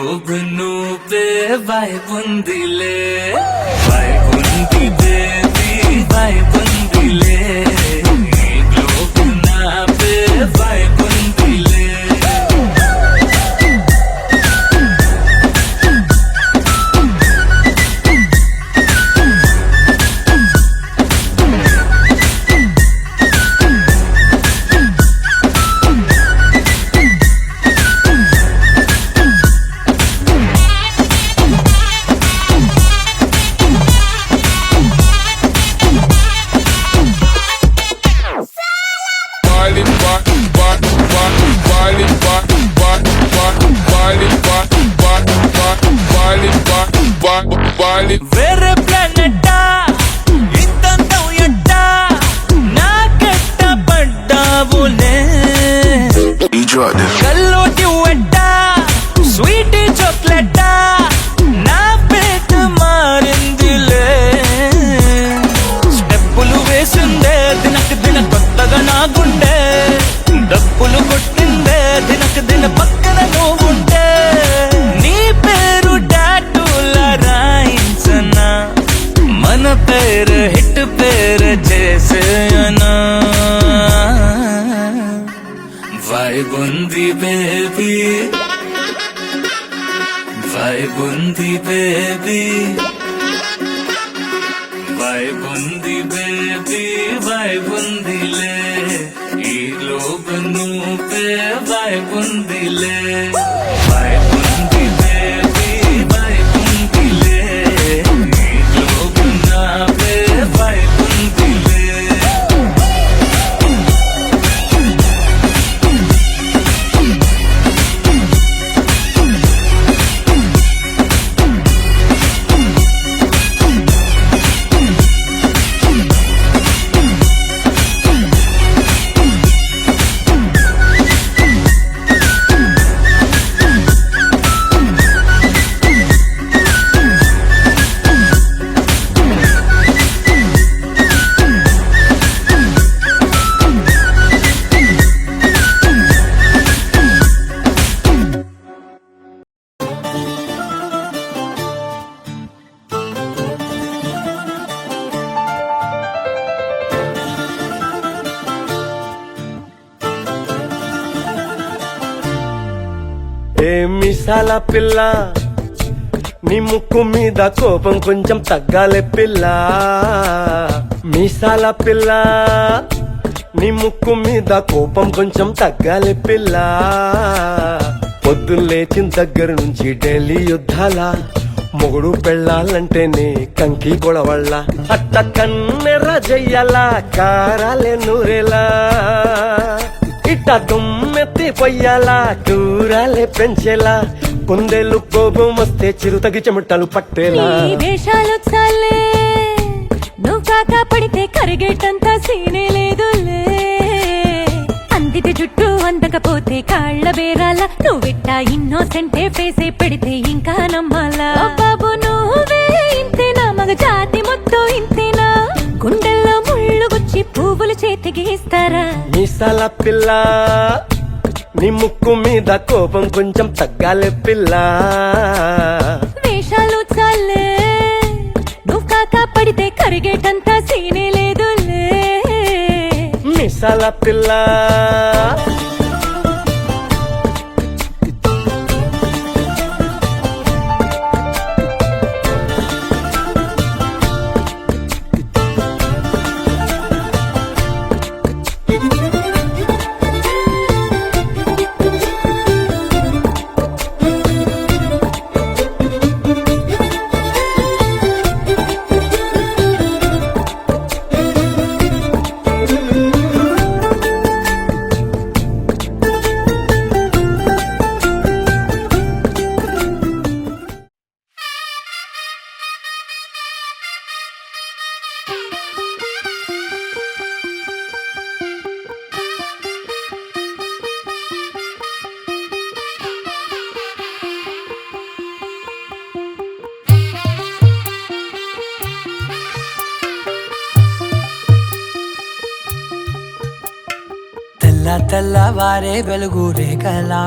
Lobe నువ్వే వైబుందిలే వైబుంది baby వైబుందిలే ఈ lobe నావే వైబుందిలే వేరే ప్లానెట్టా ఇంతంతం ఎట్టా నాకెట్ట పడ్డావులే కల్లోటి వెట్టా స్వీట్ చాక్లెట్టా నా పేట మారిందిలే స్టెప్పులు వేసిందే దినకు దిన కొత్తగా నా గుండె డప్పులు కొట్టిందే దినకు దిన పక్కన నువ్వుంటే నీ పేరు టాటూల రాయించనా మన పేరు హిట్ పేరు చేసేయనా వైబుంది బేబీ వైబుంది బేబీ వైబుంది బేబీ వైబుందిలే ఈ లోబు నువ్వే వైబుందిలే వైబుంది బేబీ వైబుందిలే ఈ లోబు నావే వైబుందిలే ఏ మిసాల పిల్ల నీ ముక్కు మీద కోపం కొంచెం తగ్గాలే పిల్ల మీసాల పిల్ల నీ ముక్కు మీద కోపం కొంచెం తగ్గాలే పిల్ల పొద్దున్న లేచిన దగ్గర నుంచి ఢిల్లీ యుద్ధాల మొగుడు పెళ్ళాలంటేనే కంకి గొడవళ్ళ అట్ట కన్నెర్ర జయ్యాల కారాలే నూరేలా ఇట్ట దుమ్మెత్తి పొయ్యాలా కూరాలే పెంచేలా కుందేలు కోపం వస్తే చిరుతగి చెమటలు పట్టేలా వేషాలు చాలే నువ్వు కాకా పడితే కరిగేటంత సీనే లేదులే అందితే జుట్టు అందకపోతే కాళ్ళ బేరాల నువ్విట్టా ఇన్నోసెంటే ఫేసే పెడితే ఇంకా నమ్మాలా బాబు నువ్వే ఇంతేనా మగ జాతి మొత్తం ఇంతేనా గుండెల్లో ముళ్ళు గుచ్చి పువ్వులు చేతికి ఇస్తారా మీసాల పిల్ల నీ ముక్కు మీద కోపం కొంచెం తగ్గాలే పిల్ల వేషాలు చాలే నువ్వు కాకా పడితే కరిగేటంత సీనే లేదులే మీసాల పిల్ల తెల్లవారే వెలుగు రేఖలా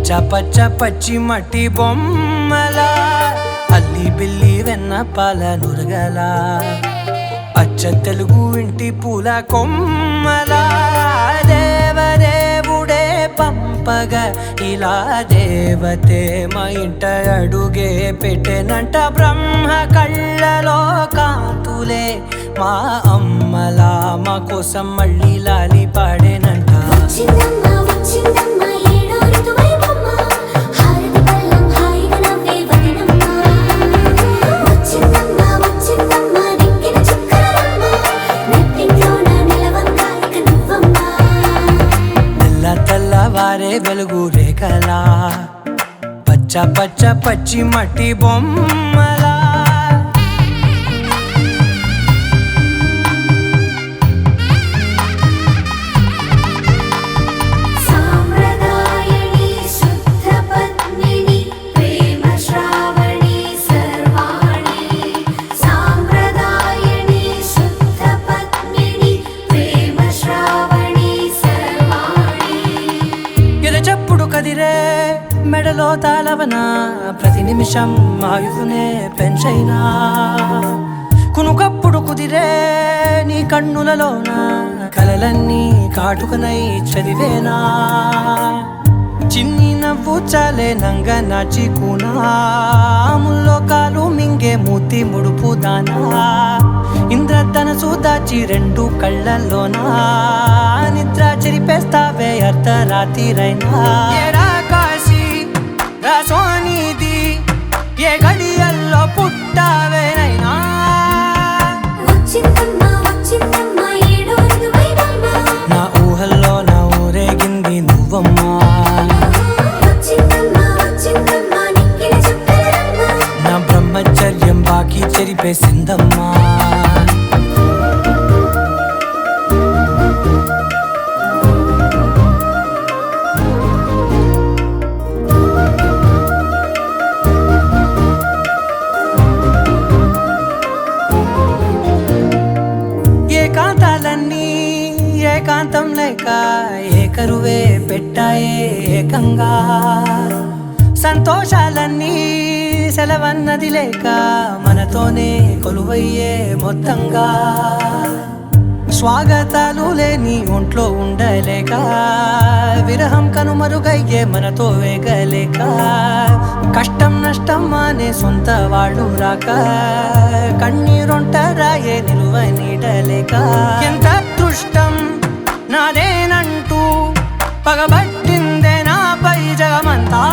పచ్చ పచ్చ పచ్చి మట్టి బొమ్మలా అల్లి బిల్లి వెన్న పాల నురగల అచ్చ తెలుగు ఇంటి పూల కొమ్మలా దేవదేవుడే పంపగా ఇలా దేవతే మా ఇంట అడుగే పెట్టెనంట బ్రహ్మ కళ్ళలో కాంతులే మా అమ్మలా మా కోసం మళ్ళీ లాలి పాడేనంట వచ్చిందమ్మ వచ్చిందమ్మ ఏడో ఋతువైవమ్మ హారతి పళ్ళం హాయిగా నవ్వే వదనమ్మ వచ్చిందమ్మ వచ్చిందమ్మ దిక్కిన చుక్కలమ్మ నెట్టింట్లోన నిలవంగా ఇక నువ్వమ్మ తెల్ల తెల్లవారే వెలుగు రేఖలా పచ్చ పచ్చ పచ్చి మట్టి బొమ్మలా సాంప్రదాయని శుద్ధ పద్మిని ప్రేమ శ్రావణి సర్వాణి సాంప్రదాయని శుద్ధ పద్మిని ప్రేమ శ్రావణి సర్వాణి ఎరచప్పుడు కదిరే మెడలో తాళవన ప్రతి నిమిషం ఆయుధునే పెంచైనా కునుకప్పుడు కుదిరే నీ కన్నులలోన కలలన్నీ కాటుకనై చదివేనా చిన్ని నవ్వు చాలే నంగ నాచి కూనాముల్లో కాలు మింగే మూతి ముడుపు దానా ఇంద్రధనసు దాచి రెండు కళ్ళల్లోనా నిద్ర చెరిపేస్తావే అర్ధరాత్రిరైనా ఏరా కాశీ రాసోనిది ఏ గడియల్లో పుట్టావేనైనా వచ్చిందమ్మ వచ్చిందమ్మ ఏడో ఋతువైవమ్మ నా ఊహల్లో నా ఊరేగింది నువ్వమ్మా వచ్చిందమ్మ వచ్చిందమ్మ నిక్కిన చుక్కలమ్మ నా బ్రహ్మచర్యం బాకీ చెరిపేసిందమ్మా ఏకాంతాలన్నీ ఏకాంతం లేక ఏకరువే పెట్టాయే ఏకంగా సంతోషాలన్నీ సెలవన్నది లేక మనతోనే కొలువయ్యే మొత్తంగా స్వాగతాలు లేని ఒంట్లో ఉండలేక విరహం కనుమరుగయ్యే మనతో వేగలేక కష్టం నష్టం అనే సొంత వాళ్ళు రాక కన్నీరొంటరాయే నిలువ నీడలేక ఎంత అదృష్టం నాదేనంటూ పగబట్టిందే నాపై జగమంతా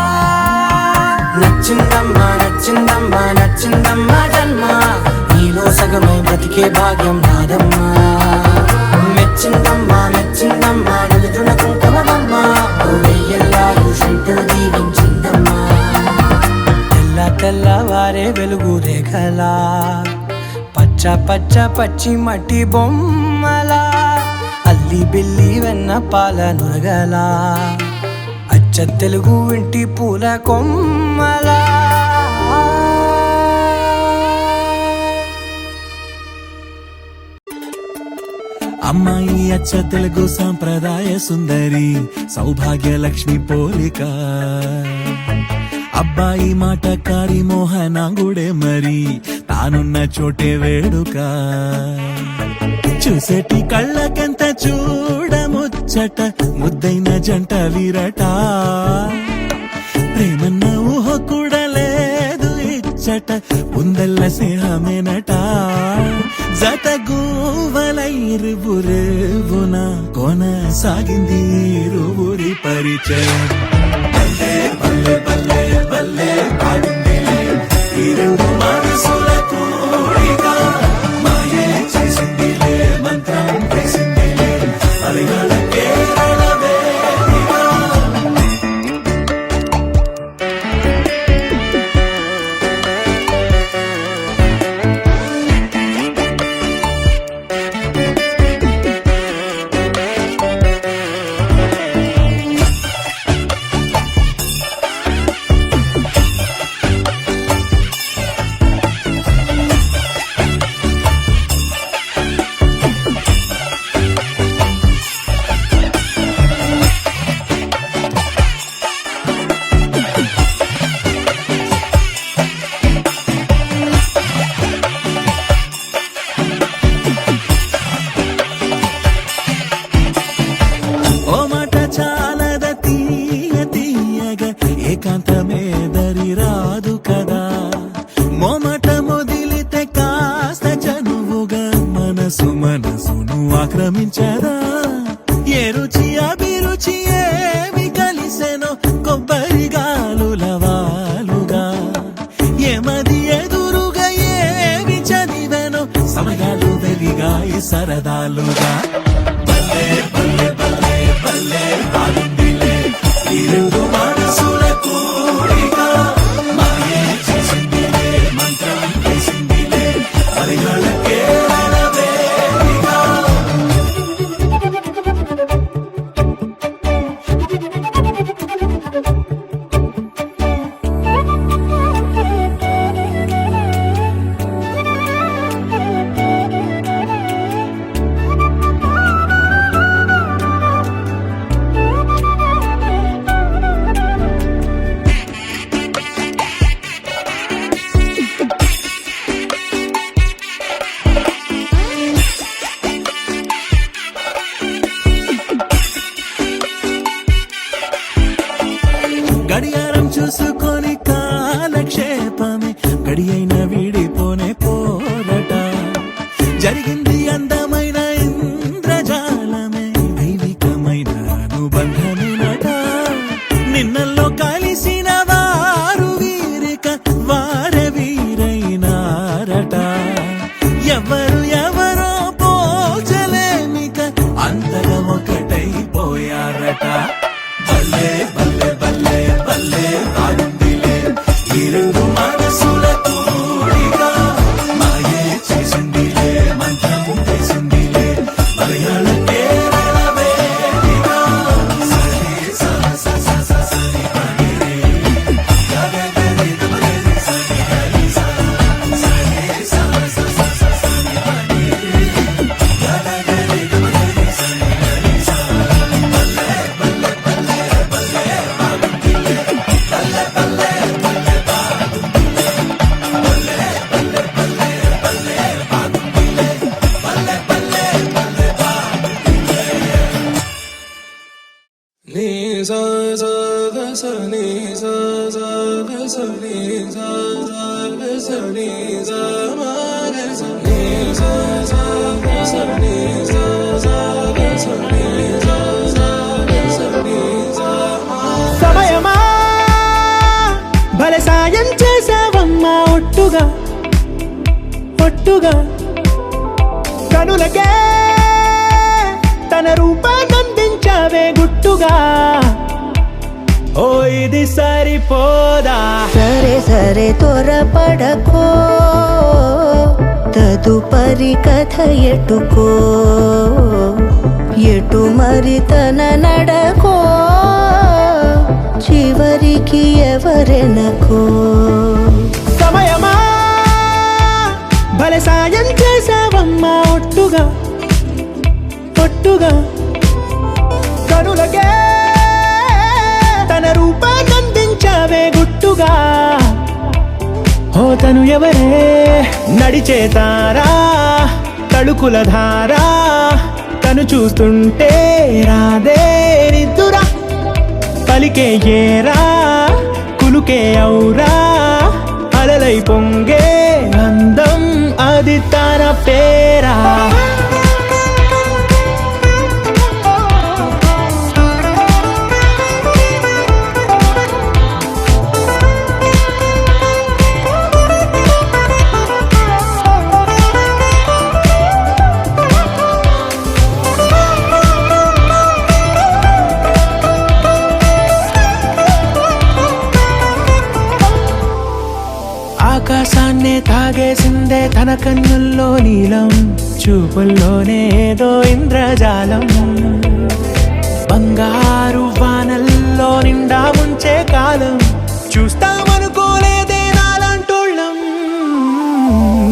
నచ్చిందమ్మా నచ్చిందమ్మా నచ్చిందమ్మా జన్మ నీలో సగమై బ్రతికే భాగ్యం నాదమ్మా మెచ్చిందమ్మా మెచ్చిందమ్మా నిలుచున కుంకుమమ్మా వెయ్యల్లాలు శంకరు దీవించిందమ్మా తెల్ల తెల్లవారే వెలుగు రేఖలా పచ్చ పచ్చ పచ్చి మట్టి బొమ్మలా అల్లి బిల్లి వెన్న పాల నురగలా అచ్చ తెలుగు ఇంటి పూల కొమ్మలా అమ్మాయి అచ్చ తెలుగు సాంప్రదాయ సుందరి సౌభాగ్య లక్ష్మి పోలిక అబ్బాయి మాటకారి మోహనాంగుడే మరి తానున్న చోటే వేడుక చూసేటి కళ్ళకెంత చూడముచ్చట ముద్దైన జంట వీరట ప్రేమన్న ఊహ కూడా లేదు ఇచ్చట ఉందల్ల స్నేహమేనట జత గూవలైరువురేవున కొనసాగింది ఇరువురి పరిచయం బల్లే బల్లే బల్లే బల్లే పాడిందిలే ఈ రెండు మనసుల కోరిక మాయే చేసిందిలే మంత్రం వేసిందిలే అలిగల కేరళ వేదిక సరదాలుగా బల్లే బల్లే బల్లే బల్లే బాగుందిలే ఈ రెండు మనసుల కూడిక మాయే చేసిందిలే మంత్రం వేసిందిలే పరిగణకే వేదిక గడియారం చూసుకొని కాలక్షేపమే గడి అయిన వీడిపోనే పోరట జరిగింది అందమైన ఇంద్రజాలమే దైవికమైన అనుబంధమేనట నిన్నల్లో కలిసిన వారు వీరిక వారే వీరైనారట ఎవరు ఎవరో పోల్చలేమిక అంతగా ఒకటైపోయారట బల్లే బల్లే బల్లే బల్లే బాగుందిలే ఈ రెండు మనసుల కూడిక మాయే చేసిందిలే మంత్రం వేసిందిలే మలయాళకే వేదిక సరి స స స స సరి పని రే గగ గరి గరి సరి గరి స సరి స స స స సరి పని రే గగ గరి గరి సరి గరి స బల్లే బల్లే బల్లే బల్లే బాగుందిలే బల్లే బల్లే బల్లే బాగుందిలే బల్లే బల్లే బల్లే బల్లే బాగుందిలే బల్లే బల్లే బల్లే బాగుందిలే నీ సా సా గ స నీ సా సా గ స నీ సా సా గ స నీ సా మా గ స నీ సా సా గ స నీ సా సా గ స నీ సా సా గ స నీ సా మా సమయమా భలే సాయం చేసావమ్మా ఒట్టుగా ఒట్టుగా కనులకే తన రూపాన్నందించావే గుట్టుగా ఓ ఇది సరిపోదా సరే సరే త్వరపడకో తదుపరి కథ ఎటుకో ఎటు మరి తన నడకో చివరికి ఎవరెనకో సమయమా భలే సాయం చేసావమ్మా ఒట్టుగా ఒట్టుగా కనులకే తన రూపాన్నందించావే గుట్టుగా ఓ తను ఎవరే నడిచే తారా తడుకుల ధారా తను చూస్తుంటే రాదే నిద్దురా పలికే ఏరా కులుకే ఔరా అలలై పొంగే అందం అది తన పేరా ఆకాశాన్నే తాగేసిందే తన కన్నుల్లో నీలం చూపుల్లోనే ఏదో ఇంద్రజాలం బంగారు వానల్లో నిండా ముంచే కాలం చూస్తామనుకోలేదే నాలంటోళ్ళం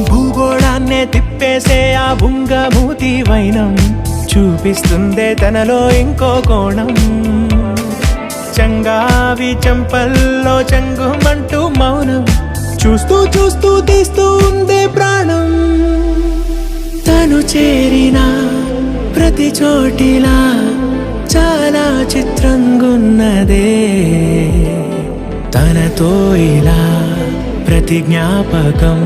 భూగోళాన్నే తిప్పేసే ఆ బుంగమూతి వైనం చూపిస్తుందే తనలో ఇంకో కోణం చంగావి చెంపల్లో చెంగుమంటూ మౌనం చూస్తూ చూస్తూ తీస్తూ ఉందే ప్రాణం తను చేరిన ప్రతి చోటిలా చాలా చిత్రంగున్నదే తనతో ఇలా ప్రతి జ్ఞాపకం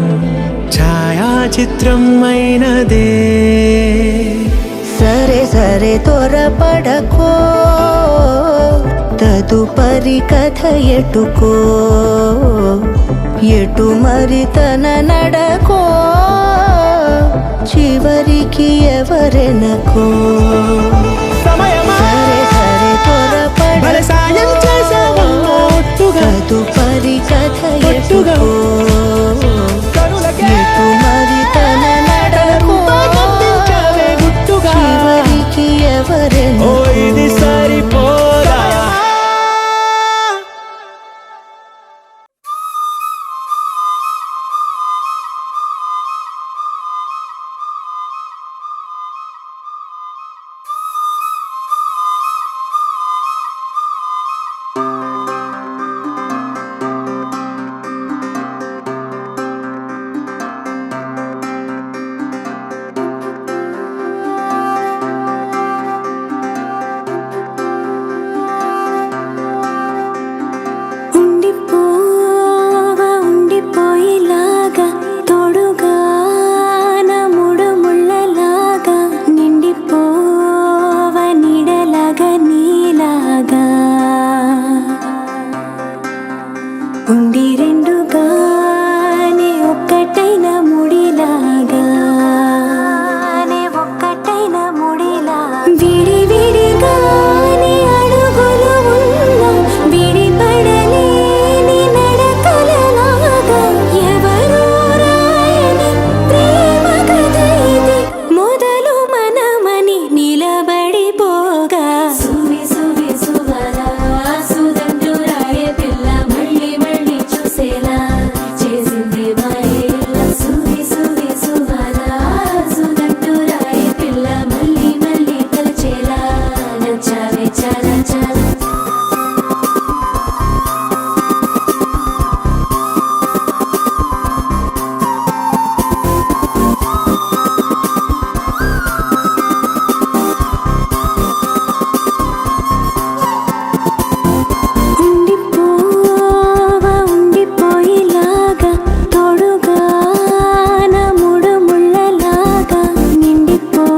ఛాయాచిత్రం అయినదే సరే సరే త్వరపడకో తదుపరి కథ ఎటుకో ఎటు మరి తన నడకో చివరికి ఎవరెనకో సమయమా సరే సరే త్వరపడ భలే సాయం చేసావమ్మా ఒట్టుగా తదుపరి కథ ఒట్టుగా కనులకే ఎటు మరి తన నడకు రూపానందించావే గుట్టుగా చివరికి ఓ ఎవరెనకో ఇది సరిపోదా ఉండిపోవా ఉండిపోయేలాగా తోడుగా నా మూడు ముళ్ళలాగా నిండిపోవా నీడలాగా నీలాగా ఉండి రెండుగానే ఒక్కటైన ముడిలాగా ఒక్కటైన ముడిలా విడి విడిగానే అడుగులు ఉన్నా విడిపడలేని నడకలలాగా ఎవరూ రాయని ప్రేమ కథ ఇది మొదలు మనమని నిలబడిపోగా సువి సువి సువరా సుదండు రాయే పిల్ల మళ్ళీ మళ్ళీ చూసేలా చేసింది మాయేల సువి సువి సువరా సుదండు రాయే పిల్ల మళ్ళీ మళ్ళీ తలచేలా నచ్చావే చాలా చాలా ఉండిపోవా ఉండిపోయేలాగా తోడుగా నా మూడు ముళ్ళలాగా నిండిపోవా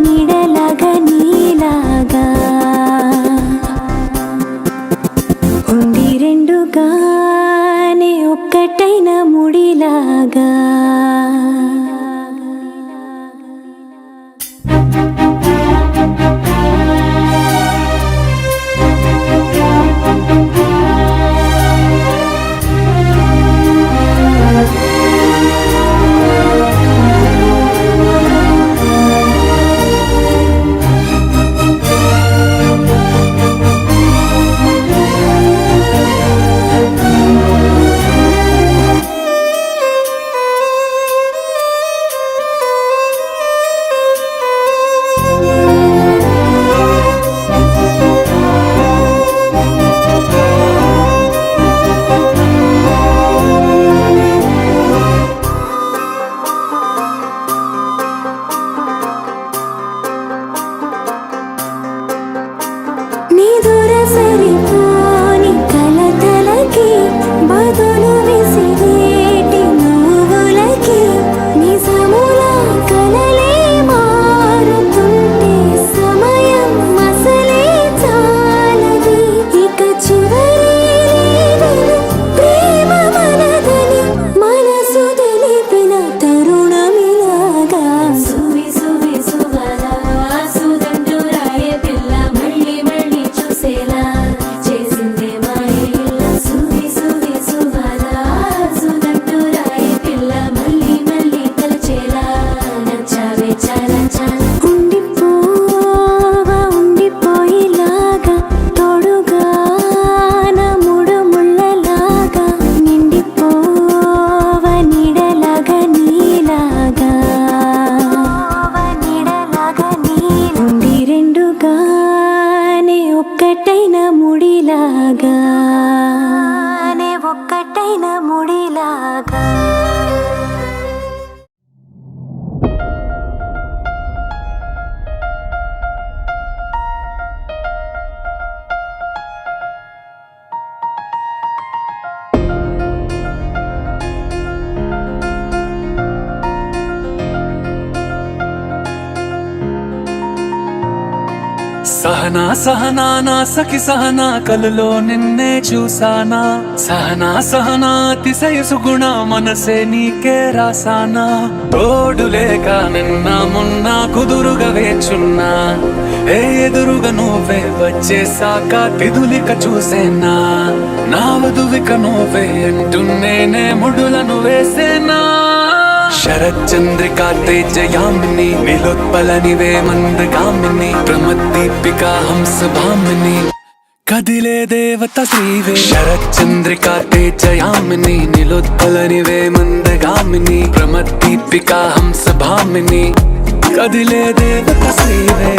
నీడలాగా నీలాగా ఉండి రెండుగానే ఒక్కటైన ముడిలాగా సహనా సహనా నా సఖి సహనా కలలో నిన్నే చూసానా సహనా సహనా అతిశయసు గుణ మనసే నీకే రాసానా తోడు లేక నిన్న మొన్న కుదురుగా వేచున్నా ఏ ఎదురుగా నువ్వే వచ్చేసాక తిదులిక చూసేనా నా వధువిక నువ్వే అంటున్నేనే ముడులను వేసేనా శరచంద్రికా తేజయామిని నీలోత్పలనివే మందగామిని ప్రమద్దీపికా హంసభామిని కదిలే దేవత శ్రీవే శరచంద్రికా తేజయామిని నీలోత్పలనివే మందగామిని ప్రమద్దీపికా హంసభామిని కదిలే దేవత శ్రీవే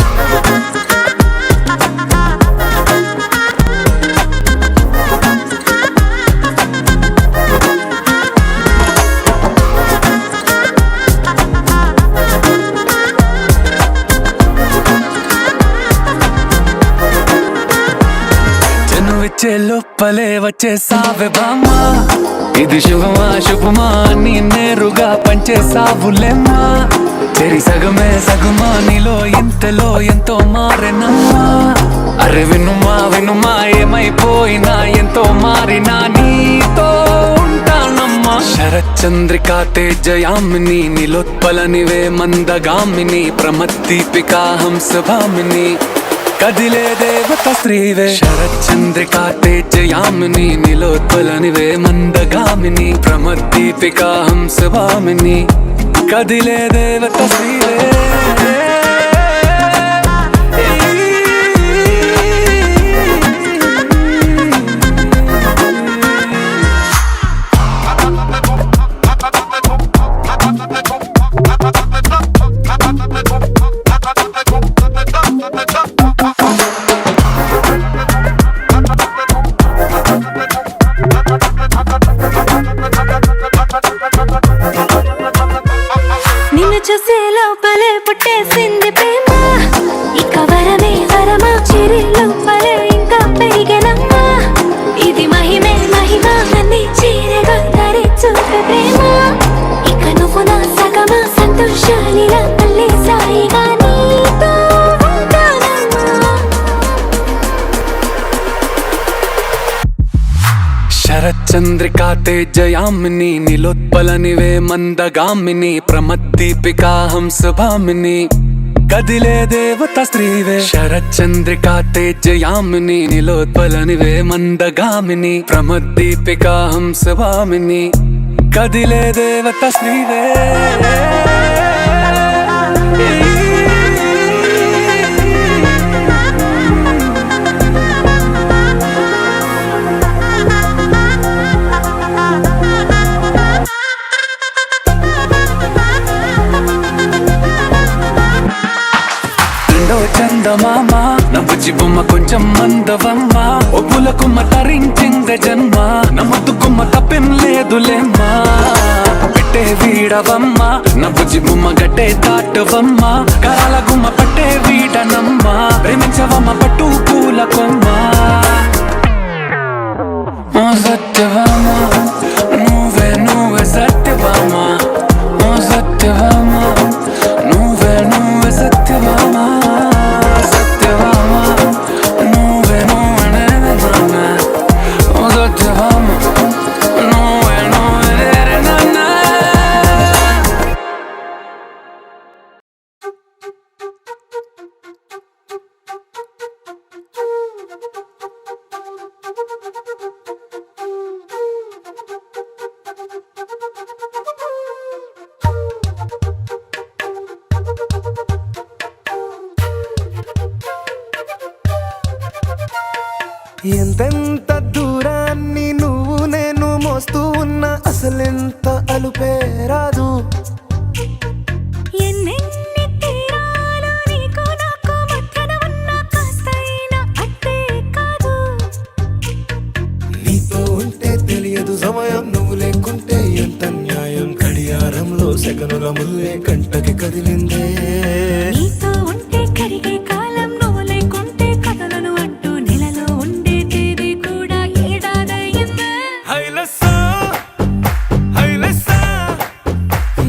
వచ్చే లోపలే వచ్చేసావే బామ్మా ఇది శుభమా శుభమా నీ నేరుగా పంచేసావులేమ్మా చెరి సగమే సగమా నీలో ఇంతలో ఎంతో మారెనమ్మా అరే వినుమా వినుమా ఏమైపోయినా ఎంతో మారినా నీతో ఉంటానమ్మా శరచంద్రికా తేజయామిని నీలోత్పలనివే మందగామిని ప్రమద్దీపికా హంసభామిని కదిలే దేవత శ్రీవే శరచంద్రికా తేజయామిని నీలోత్పలనివే మందగామిని ప్రమద్దీపికా హంసభామిని కదిలే దేవత శ్రీవే నిన్ను చూసే లోపలే పుట్టేసింది ప్రేమ ఇక వరమే వరమా చిరి లోపలే ఇంకా పెరిగెనమ్మా ఇది మహిమే మహిమ అన్ని చీరగా ధరి చూపే ప్రేమ ఇక నువ్వు నా సగమా సంతోషాలిలా మళ్ళీ సాయిగా నీతో ఉంటానమ్మా శరచంద్రికా తేజయామిని నీలోత్పలనివే మందగామిని ప్రమద్దీపికా హంసభామిని కదిలే దేవత శ్రీవే శరచంద్రికా తేజయామిని నీలోత్పలనివే మందగామిని ప్రమద్దీపికా హంసభామిని కదిలే దేవత శ్రీవే చందమామ నవ్వుచి బొమ్మ కొంచెం మందవమ్మ ఒప్పులకుమ్మ తరించిందే జన్మ నమ్మతుకుమ్మ తప్పేం లేదులేమ్మా పెట్టే వీడవమ్మ నవ్వుచి బొమ్మ గట్టే దాటవమ్మ కరాల గుమ్మ పట్టే వీడనమ్మ ప్రేమించవమ్మ పట్టు పూల కొమ్మ సత్యవామ నువ్వే నువ్వే సత్యవామ సత్యవామ నువ్వే నువ్వే సత్యవామ ఎంతెంత దూరాన్ని నువ్వు నేను మోస్తూ ఉన్నా అసలెంత అలుపే రాదు ఎన్నెన్ని తీరాలు నీకు నాకు మధ్యన ఉన్న కాస్తైనా అట్టే కాదు నీతో ఉంటే తెలియదు సమయం నువ్వు లేకుంటే ఎంత న్యాయం గడియారంలో సెకనుల ముల్లే కంటకి కదిలిందే నీతో ఉంటే కరిగే కాలం నువ్వు లేకుంటే కథలను అంటూ నెలలో ఉండే తేదీ కూడా ఏడాదయ్యిందే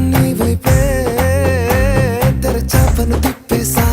నీ వైపే తెరచాపను తిప్పేసా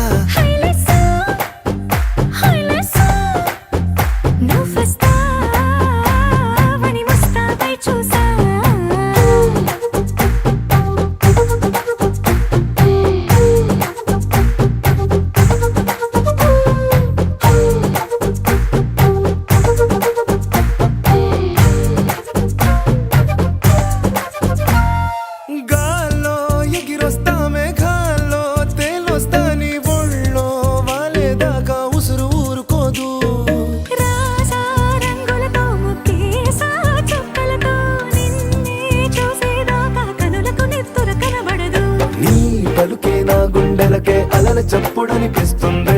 చప్పుడనిపిస్తుంది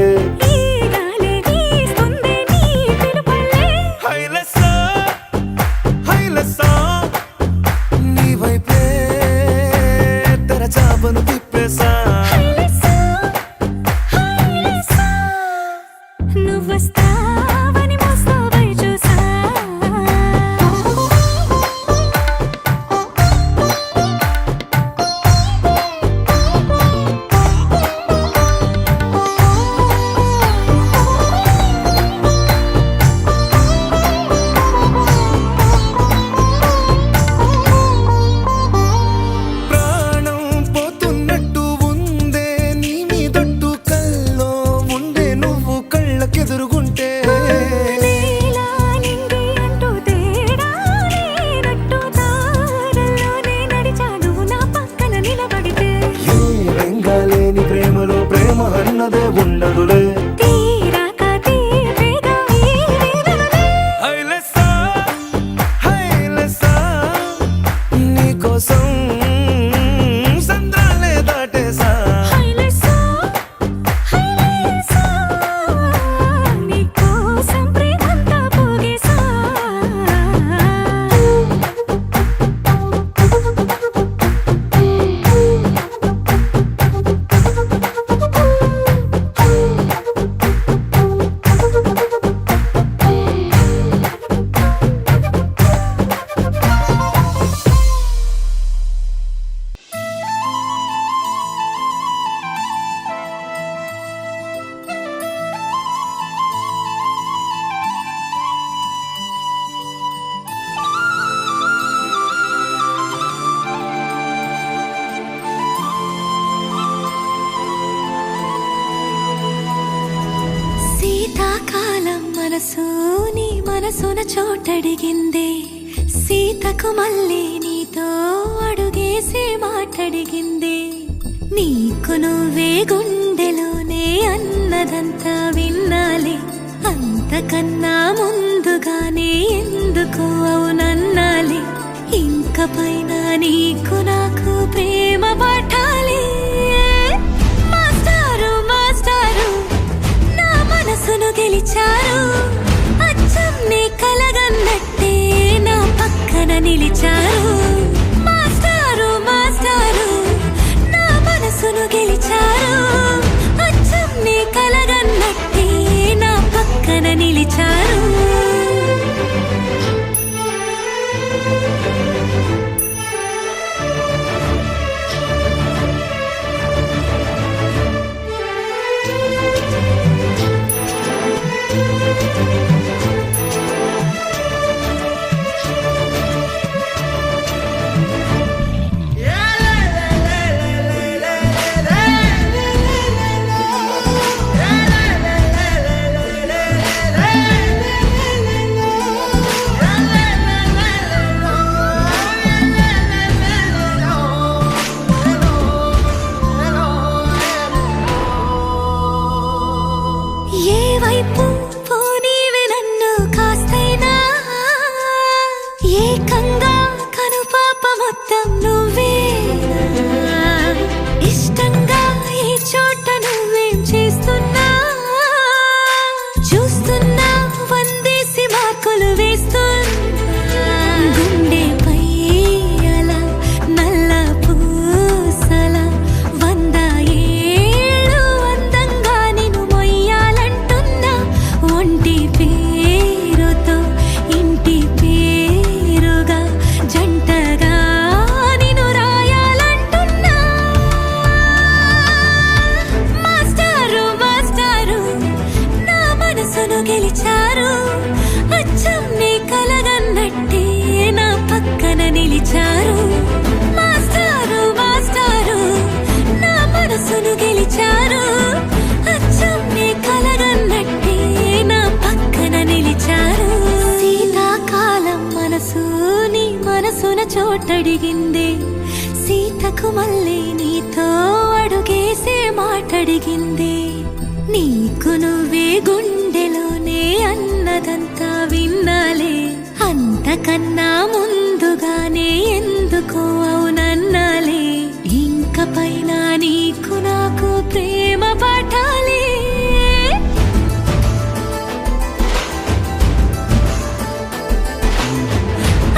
ఈ గాలి వీస్తుంది నీ పిలుపులే హైలెస్సా హైలెస్సా నీ వైపే తెరచాపను తిప్పేసా హైలెస్సా హైలెస్సా నువ్వొస్తావని మోస్తావై చూసా ప్రాణం పోతున్నట్టు ఉందే నీ మీదొట్టు కల్లో ఉండే నువ్వు కళ్ళకెదురుగుంటే నీలా నింగి అంటూ తేడా లేనట్టు దారుల్లోనే నడిచా నువ్వు నా పక్కన నిలబడితే ఏ బెంగాలేని ప్రేమలో ప్రేమ అన్నదే ఉండదులే తీరాక తీపిగా ఈ వేదనలే హైలెస్సా హైలెస్సా నీకోసం సంద్రాలే దాటేసా హైలెస్సా హైలెస్సా నీకోసం ప్రేమంతా పోగేసా శీతాకాలం మనసు నీ మనసున చోటడిగిందే సీతకు మళ్ళీ నీతో అడుగేసి మాటడిగిందే నీకు నువ్వే గుండెలోనే అన్నదంతా విన్నాలే అంతకన్నా ముందుగానే ఎందుకు అవునన్నాలే ఇంక పైన నీకు నాకు ప్రేమ పాఠాలే మాస్టారు మాస్టారు నా మనసును గెలిచారు అచ్చం నీ కలగన్నట్టే నా పక్కన నిలిచారు మాస్టారు మాస్టారు నా మనసును గెలిచారు అచ్చం నీ కలగన్నట్టే నా పక్కన నిలిచారు ఏ వైపు పోనీవి నన్ను కాస్తైనా ఏకంగా కనుపాప మొత్తం నువ్వే ఇష్టంగా ఈ చోట నువ్వేం చేస్తున్నా చూస్తున్నా వందేసి మార్కులు వేస్తున్నా గుండెపై అలా నల్ల పూసల 100 ఏళ్ళు అందంగా నిన్ను మొయ్యాలంటున్నా ఒంటి పేరుతో ఇంటి పేరుగా జంటగా నిన్ను రాయాలంటున్నా మాస్టారు మాస్టారు నా మనసును గెలిచారు అచ్చం నీ కలగన్నట్టే నా పక్కన నిలిచారు మాస్టారు మాస్టారు నా మనసును గెలిచారు అచ్చం నీ కలగన్నట్టే నా పక్కన నిలిచారు శీతాకాలం మనసు నీ మనసున చోటడిగిందే సీతకు మళ్ళీ నీతో అడుగేసే మాటడిగిందే నీకు నువ్వే గుండెలోనే అన్నదంతా విన్నాలే అంతకన్నా ముందుగానే ఎందుకో అవునన్నాలే ఇంక పైన నీకు నాకు ప్రేమ పాట పెట్టాలి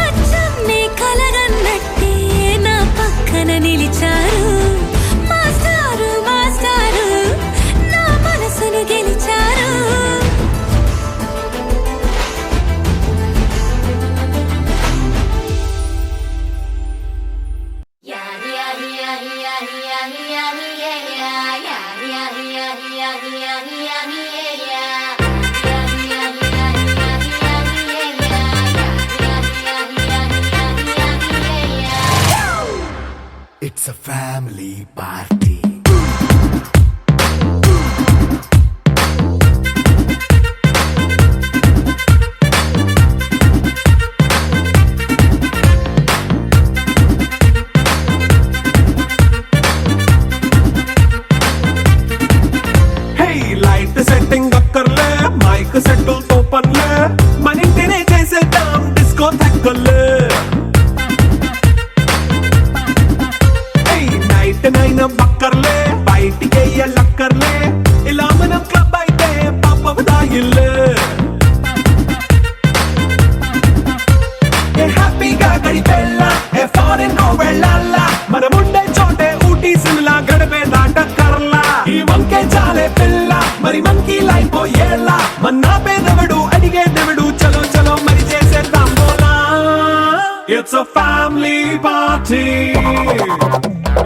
అచ్చమ్మే కలగన్నట్టే నా పక్కన నిలిచారు మాస్టారు మాస్టారు నా మనసును గెలిచారు It's a family party. Hey, light setting అక్కర్లే మైక్ సెట్టులతో పనులే మన ఇంటినే చేసేద్దాం డిస్కో తగ్గలే నైట్ నైన్ బక్కర్లే బయటికి వెళ్ళక్కర్లే ఇలా మనం క్లబ్ అయితే పాప దాయిల్లే హ్యాపీగా గడిపెళ్ళా ఫారెన్ వెళ్ళాలా మనం ఉండే చోటే ఊటీ సిమ్లా గడిపే దాటక్కర్లా ఈ వంకే చాలే పిల్ల మరి మంకీ లైఫ్ ఏళ్ళ మన్నా పేదవడు అడిగేదెవడు చలో చలో మరి చేసేద్దాం బోలా it's a family party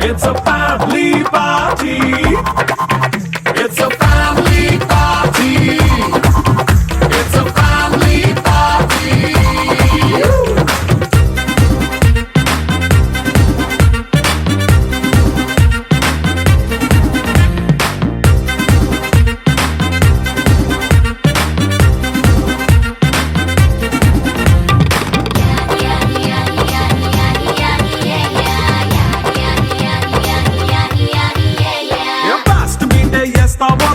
It's a family party. It's a family party. It's a family party.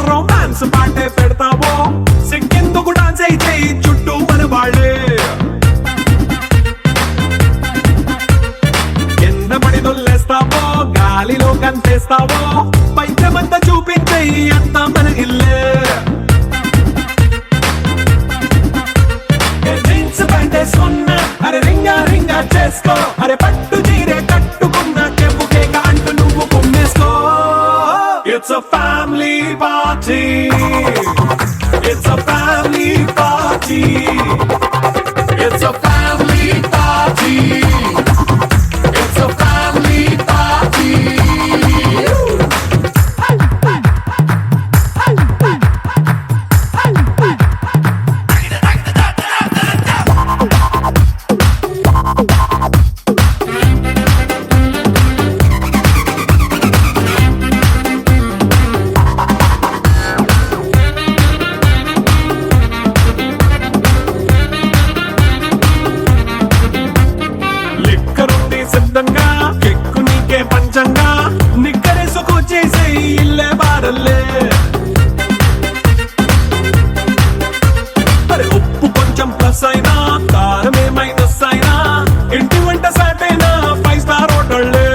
Romance పాటే పెడతావో సిగ్గెందుకు డాన్స్ అయితే చుట్టూ మన వాళ్ళే కింద పడి దొల్లేస్తావో గాలిలో కంటేస్తావో పైచమంతా చూపించే అంతా మన ఇల్లే జీన్స్ ప్యాంటేసుకున్నా అరే రింగా రింగా చేసుకో అరే పట్టు చీరే కట్టుకున్న చెప్పు కేక అంటూ నువ్వు కొమ్మేసుకో It's a family party. It's a family party. It's a family party. It's a family party. సిద్ధంగా కెక్కు నీకే పంచంగా నిక్కరేసుకు చేసే ఇల్లే బారల్లే అరే ఉప్పు కొంచెం ప్లస్ అయినా కారమే మైనస్ అయినా ఇంటి వంట సాటైనా 5 స్టార్ హోటళ్ళే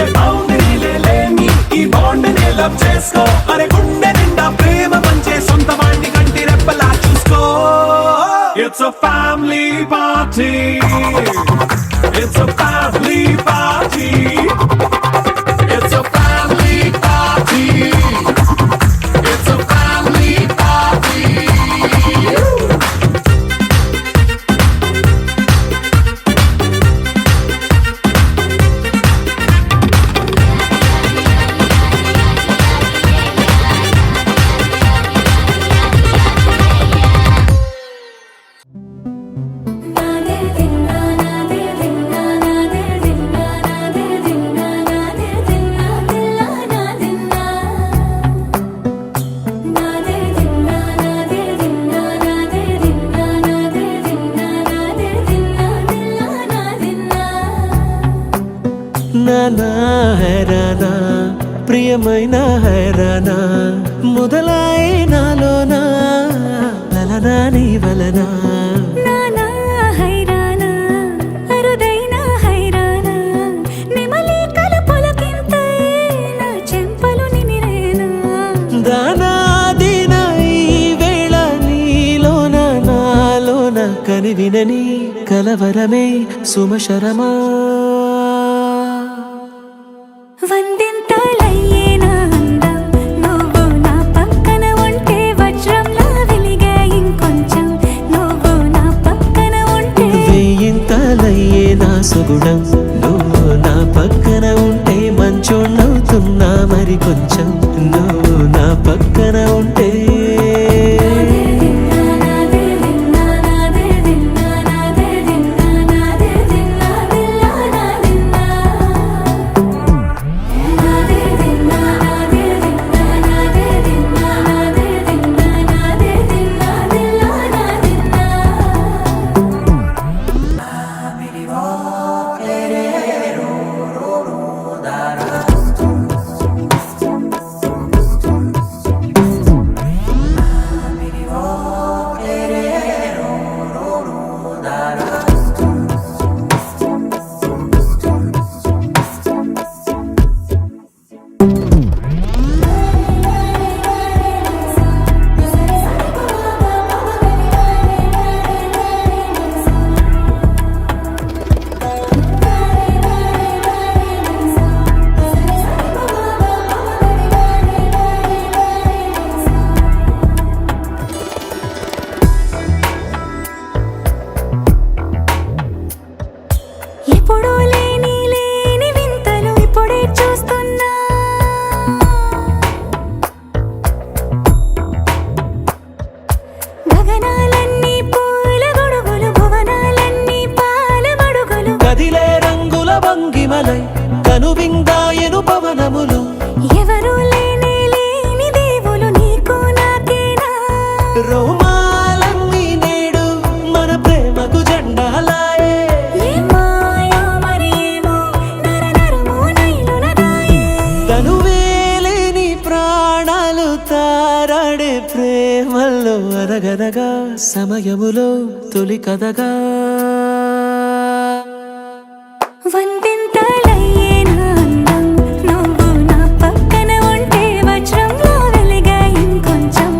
ఏ బౌండరీలే లేని ఈ బాండ్ని లవ్ చేసుకో అరే గుండె నిండా ప్రేమ పంచే సొంత వాడిని కంటి రెప్పలా చూసుకో It's a family party. It's a family party. It's a family party. It's a family party. నానా హైరానా ప్రియమైన హైరానా మొదలాయి నాలోనా లలనా నీ వలనా నానా హైరానా అరుదైన హైరానా నెమలి కలుపుల కింత కనివినని కలవరమే సుమశరమా వందింతలయ్యేనా అందం నువ్వు నా పక్కన ఉంటే వజ్రంలా వెలిగే ఇంకొంచెం నువ్వు నా పక్కన ఉంటే వేయింతలయ్యే నా సుగుణం నువ్వు నా పక్కన ఉంటే మంచోణ్ణవుతున్నా మరి కొంచెం నువ్వు నా పక్కన ఉంటే ఎప్పుడూ లేని వింతలు ఇప్పుడే చూస్తున్నా గగనాలన్నీ పూల గొడుగులు భువనాలన్నీ పాల మడుగులు కదిలే రంగుల భంగిమలై కనువిందాయను పవనములు ఎవరు లేని దేవులు నీకు నాకేనా రోమాలన్నీ నేడు మన ప్రేమకు జెండాలాయే ఏ మాయో మరేమో నరనరమో నైలునదాయే తనువేలేని ప్రాణాలు తారాడే ప్రేమల్లో అనగనగా సమయములో తొలి కథగా వందింతలయ్యేనా అందం నువ్వు నా పక్కన ఉంటే వజ్రంలా వెలిగే ఇంకొంచెం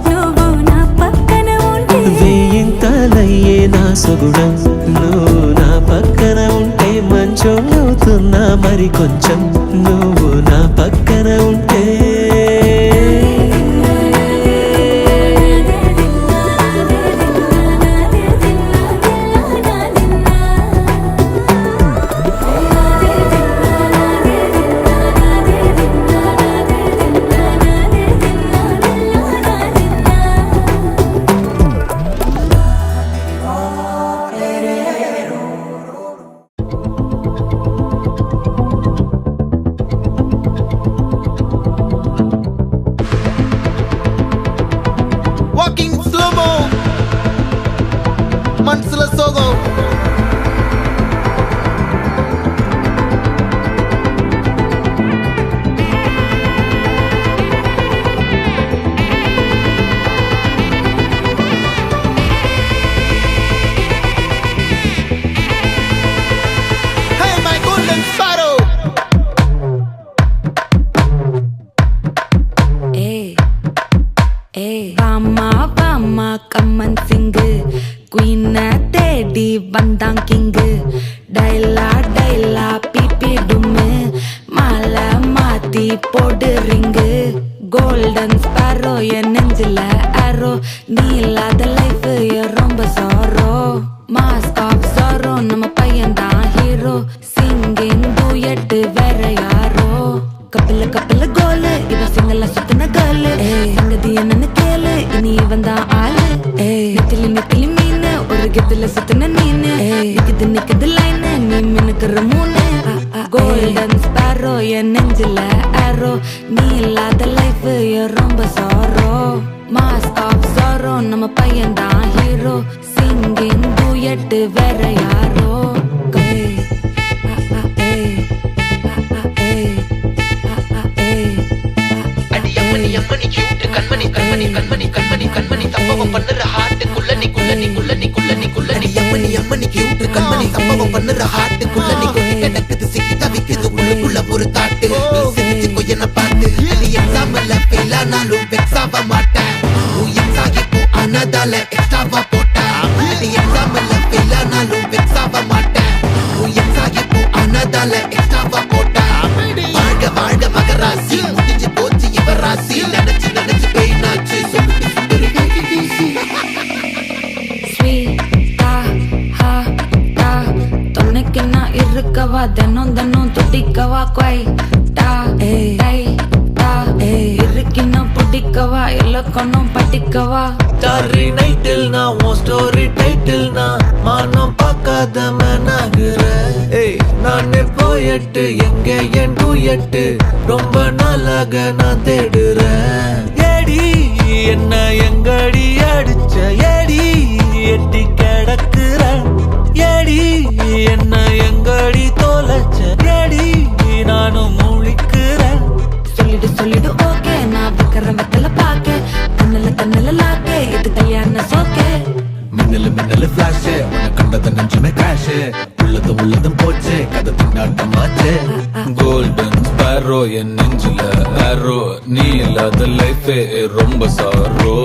నువ్వు నా పక్కన ఉంటే వేయింతలయ్యే నా సుగుణం నువ్వు నా పక్కన ఉంటే మంచోణ్ణవుతున్నా మరి కొంచెం నువ్వు నా పక్కన ఉంటే Walking slow-mo మనసుల సోగం Hey my golden sparrow வாமா கம்மன் சிங்கு குயின தேடி வந்தான் கிங்கு டைலா பிபி டும்மு மாலை மாத்தி போடு ரிங்கு கோல்டன் ஸ்பாரோ என் நெஞ்சில ஆரோ நீ இல்லாத லைஃப் ரொம்ப சாரோ மாஸ்க் ஆஃப் சாரோ நம்ம பையன் தான் ஹீரோ சிங்கிங் டூயட் வேற யாரோ கப்பில கோலு இவ சிங்கல சுத்தின கேளு சங்கதி என்னன்னு கேளு இனி இவன் தான் ஆளு நெத்திலி மீனு ஒரு கெத்துல சுத்தின நீனு நிக்குது லைனு நீ மினுக்குற மூணு கோல்டன் ஸ்பாரோ என் நெஞ்சில ஆரோ நீ இல்லாத லைஃப் ரொம்ப சாரோ மாஸ்க் ஆஃப் சாரோ நம்ம பையன் தான் ஹீரோ சிங்கிங் டூயட் வேற யாரோ கண்மணி சம்பவம் பண்ணுற ஹார்ட்டுக்குள்ள அம்மனி கியூட் கண்மணி சம்பவம் பண்ணுற ஹார்ட்டுக்குள்ள கிடக்குது சிக்கி தவிக்குது உள்ளுக்குள்ள ஒரு தாட்டு நீ சிரிச்சுக்கோ என்ன பார்த்து நீ எக்ஸாம்ல ஃபெயில் ஆனாலும் வெக்ஸ் ஆக மாட்டேன் எக்ஸாகி போ ஆனதால எக்ஸ்ட்ராவா போட்டேன் இருக்கவா தினம் தினம் துடிக்கவா கொய் டா ஏய் டா ஏய் இருக்கின்னும் பிடிக்கவா இலக்கணம் படிக்கவா ஸ்டாரி நைட்டில் நான் உன் ஸ்டோரி டைட்டில் நான் மானம் பார்க்காத மேனாகிற ஏய் நானே போயட்டு எங்க என் டூயட்டு ரொம்ப நாளாக நான் தேடுறேன் ஏடி என்ன எங்கடி அடிச்ச ஏடி எட்டி கிடக்குற ஏடி என்ன எங்கடி தோலைச்ச ஏடி நானும் முழிக்கிறேன் சொல்லிடு ஓகே நான் வைக்கிற வெத்தல பாக்க கண்ணல லாக்கே இது கல்யாண சோக்கே மின்னலு ஃபிளாஷ் உன்னை கண்டத நெஞ்சமே கிராஷ் உள்ளதும் போச்சு கதை திண்டாட்டமாச்சு கோல்டன் ஸ்பேரோ என் நெஞ்சில ஆரோ நீ இல்லாத லைஃபே ரொம்ப சாரோ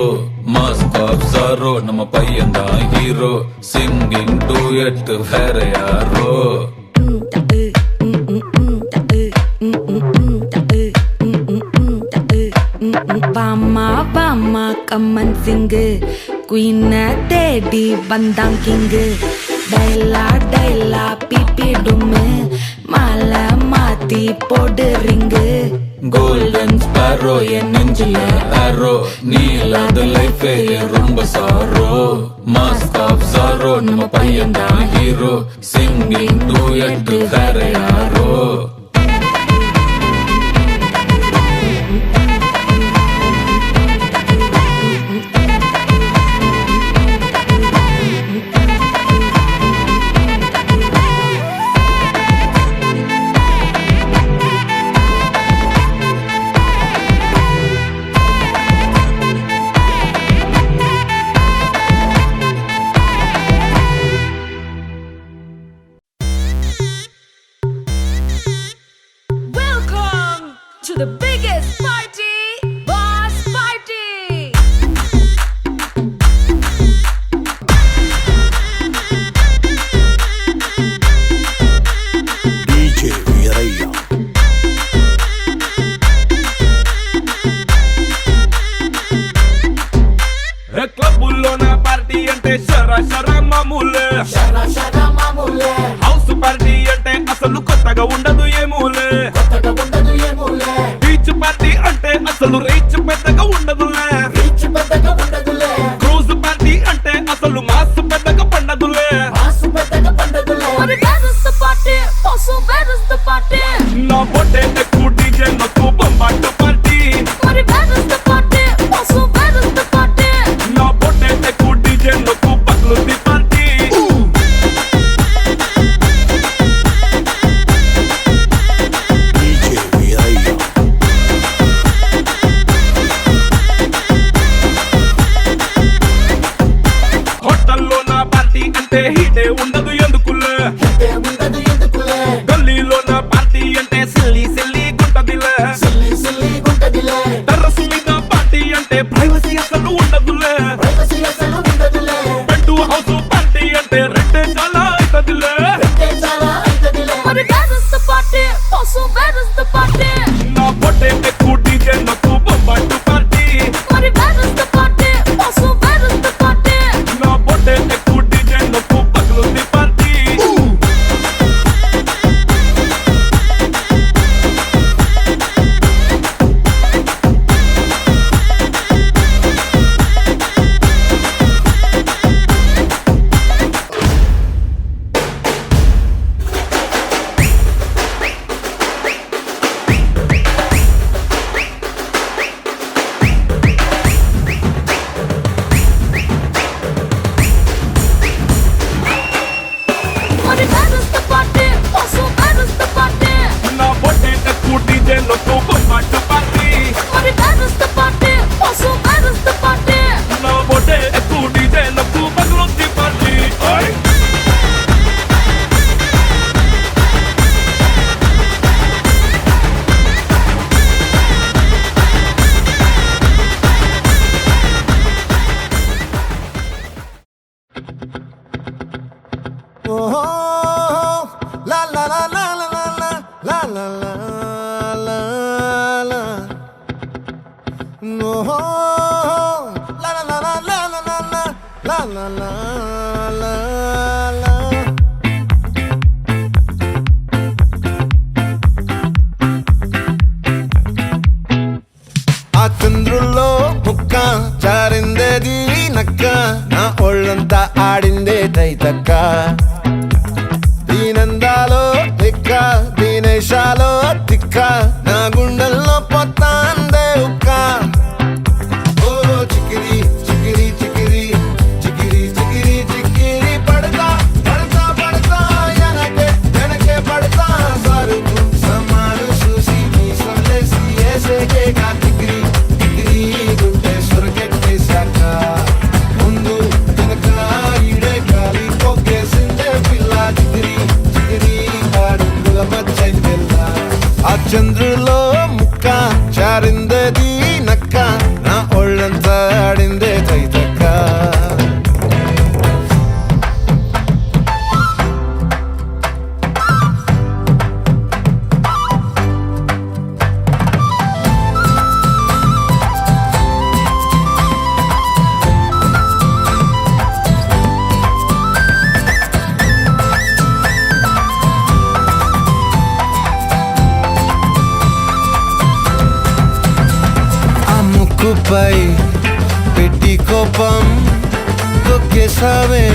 மாஸ்க் ஆஃப் சாரோ நம்ம பையன் தான் ஹீரோ சிங்கிங் டூயட் வேற யாரோ வாமா வாமா கம்மன் சிங்கு குயின தேடி வந்தான் கிங்கு டைலா பிபி டும்மு மாலை மாத்தி போடு ரிங்கு கோல்டன் ஸ்பேரோ என் நெஞ்சில ஆரோ நீ இல்லாத லைஃபே ரொம்ப சாரோ மாஸ்க் ஆஃப் சாரோ நம்ம பையன் தான் ஹீரோ சிங்கிங் டூயட் வேற யாரோ To the biggest party, Boss Party. DJ Veeraiah క్లబ్బుల్లో నా పార్టీ అంటే షరా మామూలే హౌస్ పార్టీ అంటే అసలు కొత్తగా ఉండదు ఏమూలే బీచ్ పార్టీ అంటే అసలు రీచ్ పెద్దగా ఉండదులే క్రూజ్ పార్టీ అంటే అసలు మాస్ పెద్దగా పండదులే But where is the party? Also, where is the party? నా బొట్టే ఎక్కువ డీజే నాకు బొంబాట party But where is the party? Also, where is the party? నా బొట్టే ఎక్కువ డీజే నాకు పక్లుది పార్టీ DJ వీరయ్య హోటల్లో నా పార్టీ అంటే హీటే ఉండదు ఎందుకులే గల్లీలో నా పార్టీ అంటే సిల్లి గుంటదిలే టెర్రస్ మీద పార్టీ అంటే ప్రైవసీ అసలు ఉండదులే బెడ్ హౌస్ పార్టీ అంటే రెండే చాలా అవుతదిలే But where is the party? Also, where is the party? నా పొట్టే ఎక్కువ డీజే నాకు బొంబాటు party But where is the party? Also, where is the party? నా పొట్టే ఎక్కువ డీజే నాకు పగలుంది party But where is the party? Also, where is the party? నా పొట్టే ఎక్కువ డీజే నాకు బొంబాటు party But where is the party? Also, where is the party? నా పొట్టే ఎక్కువ డీజే నాకు పగలుంది పార్టీ ఓయ్ la la la la la la la la la la la no la la la la la la la la la la la la ఆడిందే తైతక్క దీనందాలో తిక్క దీనేశాలో తిక్క నా గుండెల్లో పొత్తాందే ఉక్క ఓ చికిరి చికిరి చికిరి చికిరి చికిరి చికిరి పడతా పడతా పడతా ఎనకే ఎనకే పడతా సరుకు సమారు చూసి మీ సొల్లేసి ఏసేకే కా చికిరి చికిరి గుండె సొరకెట్టేశాక ముందు వెనక ఈడే గాలి కొక్కేసిందే పిల్ల చికిరి చికిరి ఆడుగుల మచ్చందెల్ల ఆ చంద్రులో ముక్క చారిందది నక్క నా ఒళ్ళంతా ఆడిందే తైతక్క ఆ ముక్కుపై పెట్టి కోపం తొక్కేసావే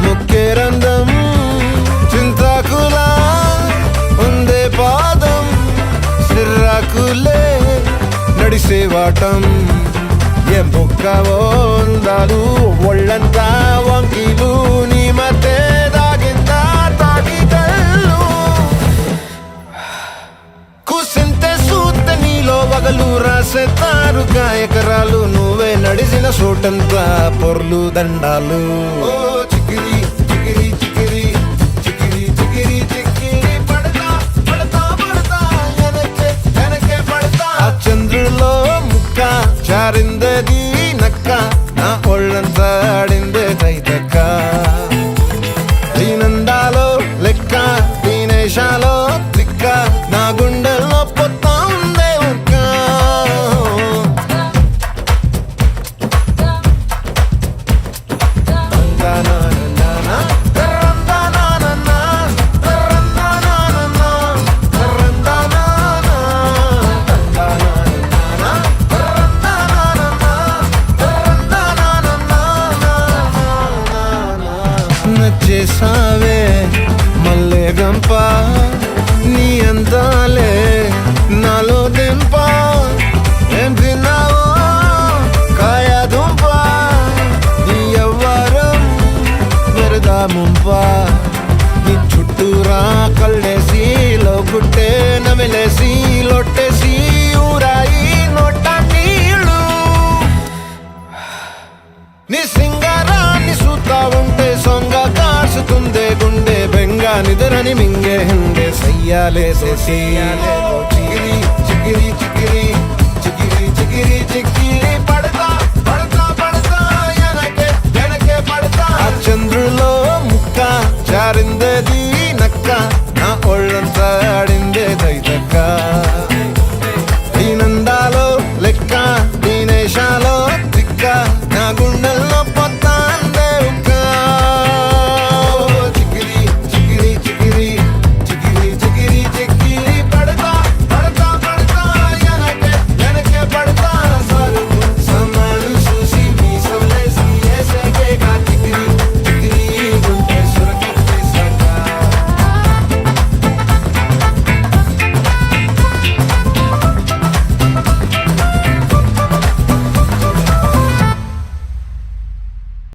ముక్కే రంధం చింతాకులా ఉందే పాదం సిర్రాకులే నడిసేవాటం ఏ ముక్కవో అందాలు ఒళ్ళంతా వంకీలు నీ మధ్య దాగిందా తాగి కళ్ళు కుసింతే సూత్తే నీలో వగలు రాసేతారు గాయకరాలు నువ్వే నడిసిన చోటంతా పొర్లు దండాలు ఓ చికిరి చికిరి చికిరి చికిరి చికిరి చికిరి పడతా పడతా పడతా ఎనకే ఎనకే పడతా ఆ చంద్రులో ముక్క చారిందది నక్క నా ఒళ్ళంతా ఆడిందే తైతక్క దీనందాలో లెక్క దీనేశాలో దిక్క నా గుండెల్లో పొత్తా ఉందే ఉక్క రందానానానా, రందానానా, రందానానా, రందానానా, రందానానా, రందానానా. నచ్చేసావే మల్లె గంప నీ అందాలే నాలో దింప ఏం తిన్నావో కాయ దుంప నీ ఎవ్వరం మెరదా ముంప నీ చుట్టూరా కళ్ళేసి లోగుట్టే నమిలేసి లొట్టేసి ఊరాయి నోట నీళ్ళు నీ సింగారాన్ని చూస్తా ఉంటే సొంగ కాసుతుందే గుండె బెంగ నిద్రని మింగే హండే సయ్యాలే చికిరి చికిరి